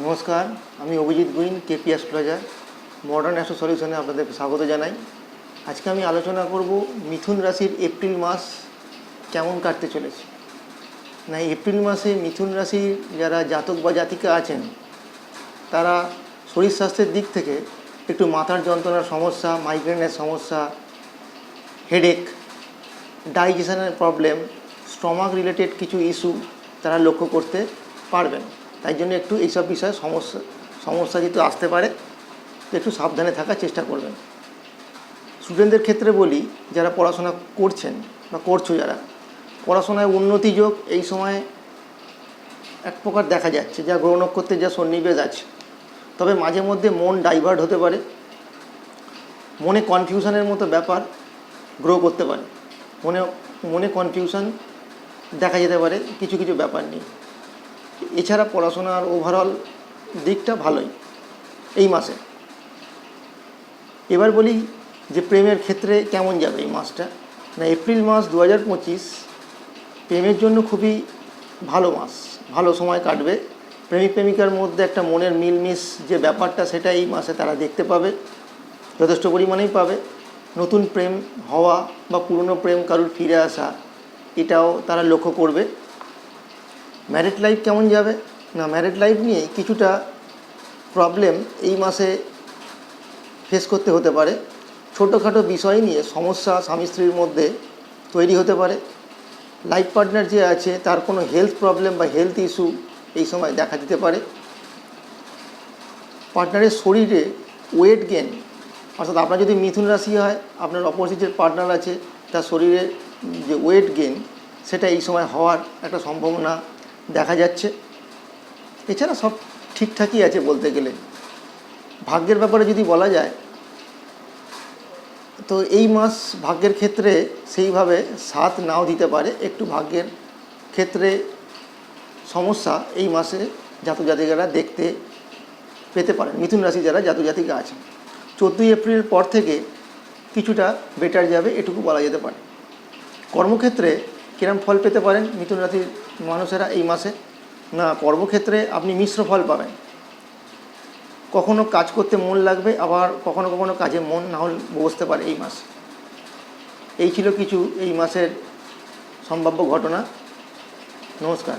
নমস্কার, আমি Abhijit Guin, KP astrologer modern astro সলিউশনে আপনাদেরকে স্বাগত জানাই। আজকে আমি আলোচনা করব মিথুন রাশির এপ্রিল মাস কেমন কাটতে চলেছে। এপ্রিল মাসে মিথুন রাশির যারা জাতক বা জাতিকা আছেন তারা শরীর স্বাস্থ্যের দিক থেকে একটু মাথার যন্ত্রণার সমস্যা, মাইগ্রেনের সমস্যা, হেডেক, ডাইজেশনের প্রবলেম, স্টমাক রিলেটেড কিছু ইস্যু তারা লক্ষ্য করতে পারবেন। তাই জন্য একটু এইসব বিষয়ে সমস্যা যেহেতু আসতে পারে, তো একটু সাবধানে থাকার চেষ্টা করবেন। স্টুডেন্টদের ক্ষেত্রে বলি, যারা পড়াশোনা করছেন বা করছো, যারা পড়াশোনায় উন্নতি যোগ এই সময় এক প্রকার দেখা যাচ্ছে, যা গ্রহ নক্ষত্রের যা সন্নিবেশ আছে। তবে মাঝে মধ্যে মন ডাইভার্ট হতে পারে, মনে কনফিউশনের মতো ব্যাপার গ্রো করতে পারে, মনে কনফিউশন দেখা যেতে পারে কিছু কিছু ব্যাপার নিয়ে। এছাড়া পড়াশোনার ওভারঅল দিকটা ভালোই এই মাসে। এবার বলি যে প্রেমের ক্ষেত্রে কেমন যাবে এই মাসটা। এপ্রিল মাস 2025 প্রেমের জন্য খুবই ভালো মাস, ভালো সময় কাটবে। প্রেমিক প্রেমিকার মধ্যে একটা মনের মিলমিশ যে ব্যাপারটা, সেটা এই মাসে তারা দেখতে পাবে, যথেষ্ট পরিমাণেই পাবে। নতুন প্রেম হওয়া বা পুরনো প্রেম কারুর ফিরে আসা, এটাও তারা লক্ষ্য করবে। ম্যারিড লাইফ কেমন যাবে ম্যারিড লাইফ নিয়ে কিছুটা প্রবলেম এই মাসে ফেস করতে হতে পারে। ছোটোখাটো বিষয় নিয়ে সমস্যা স্বামী স্ত্রীর মধ্যে তৈরি হতে পারে। লাইফ পার্টনার যে আছে তার কোনো হেলথ প্রবলেম বা হেলথ ইস্যু এই সময় দেখা দিতে পারে। পার্টনারের শরীরে ওয়েট গেন, অর্থাৎ আপনার যদি মিথুন রাশি হয়, আপনার অপোজিট যে পার্টনার আছে তার শরীরে যে ওয়েট গেন, সেটা এই সময় হওয়ার একটা সম্ভাবনা দেখা যাচ্ছে। এছাড়া সব ঠিকঠাকই আছে বলতে গেলে। ভাগ্যের ব্যাপারে যদি বলা যায়, তো এই মাস ভাগ্যের ক্ষেত্রে সেইভাবে সাথ নাও দিতে পারে। একটু ভাগ্যের ক্ষেত্রে সমস্যা এই মাসে জাতক জাতিকারা দেখতে পেতে পারেন, মিথুন রাশি যারা জাতক জাতিকা আছেন। 14 এপ্রিল পর থেকে কিছুটা বেটার যাবে, এটুকু বলা যেতে পারে। কর্মক্ষেত্রে কিরম ফল পেতে পারেন মিথুন রাশির মানুষেরা এই মাসে? কর্মক্ষেত্রে আপনি মিশ্র ফল পাবেন। কখনো কাজ করতে মন লাগবে, আবার কখনো কখনো কাজে মন না হলে বসতে পারে এই মাসে। এই ছিল কিছু এই মাসের সম্ভাব্য ঘটনা। নমস্কার।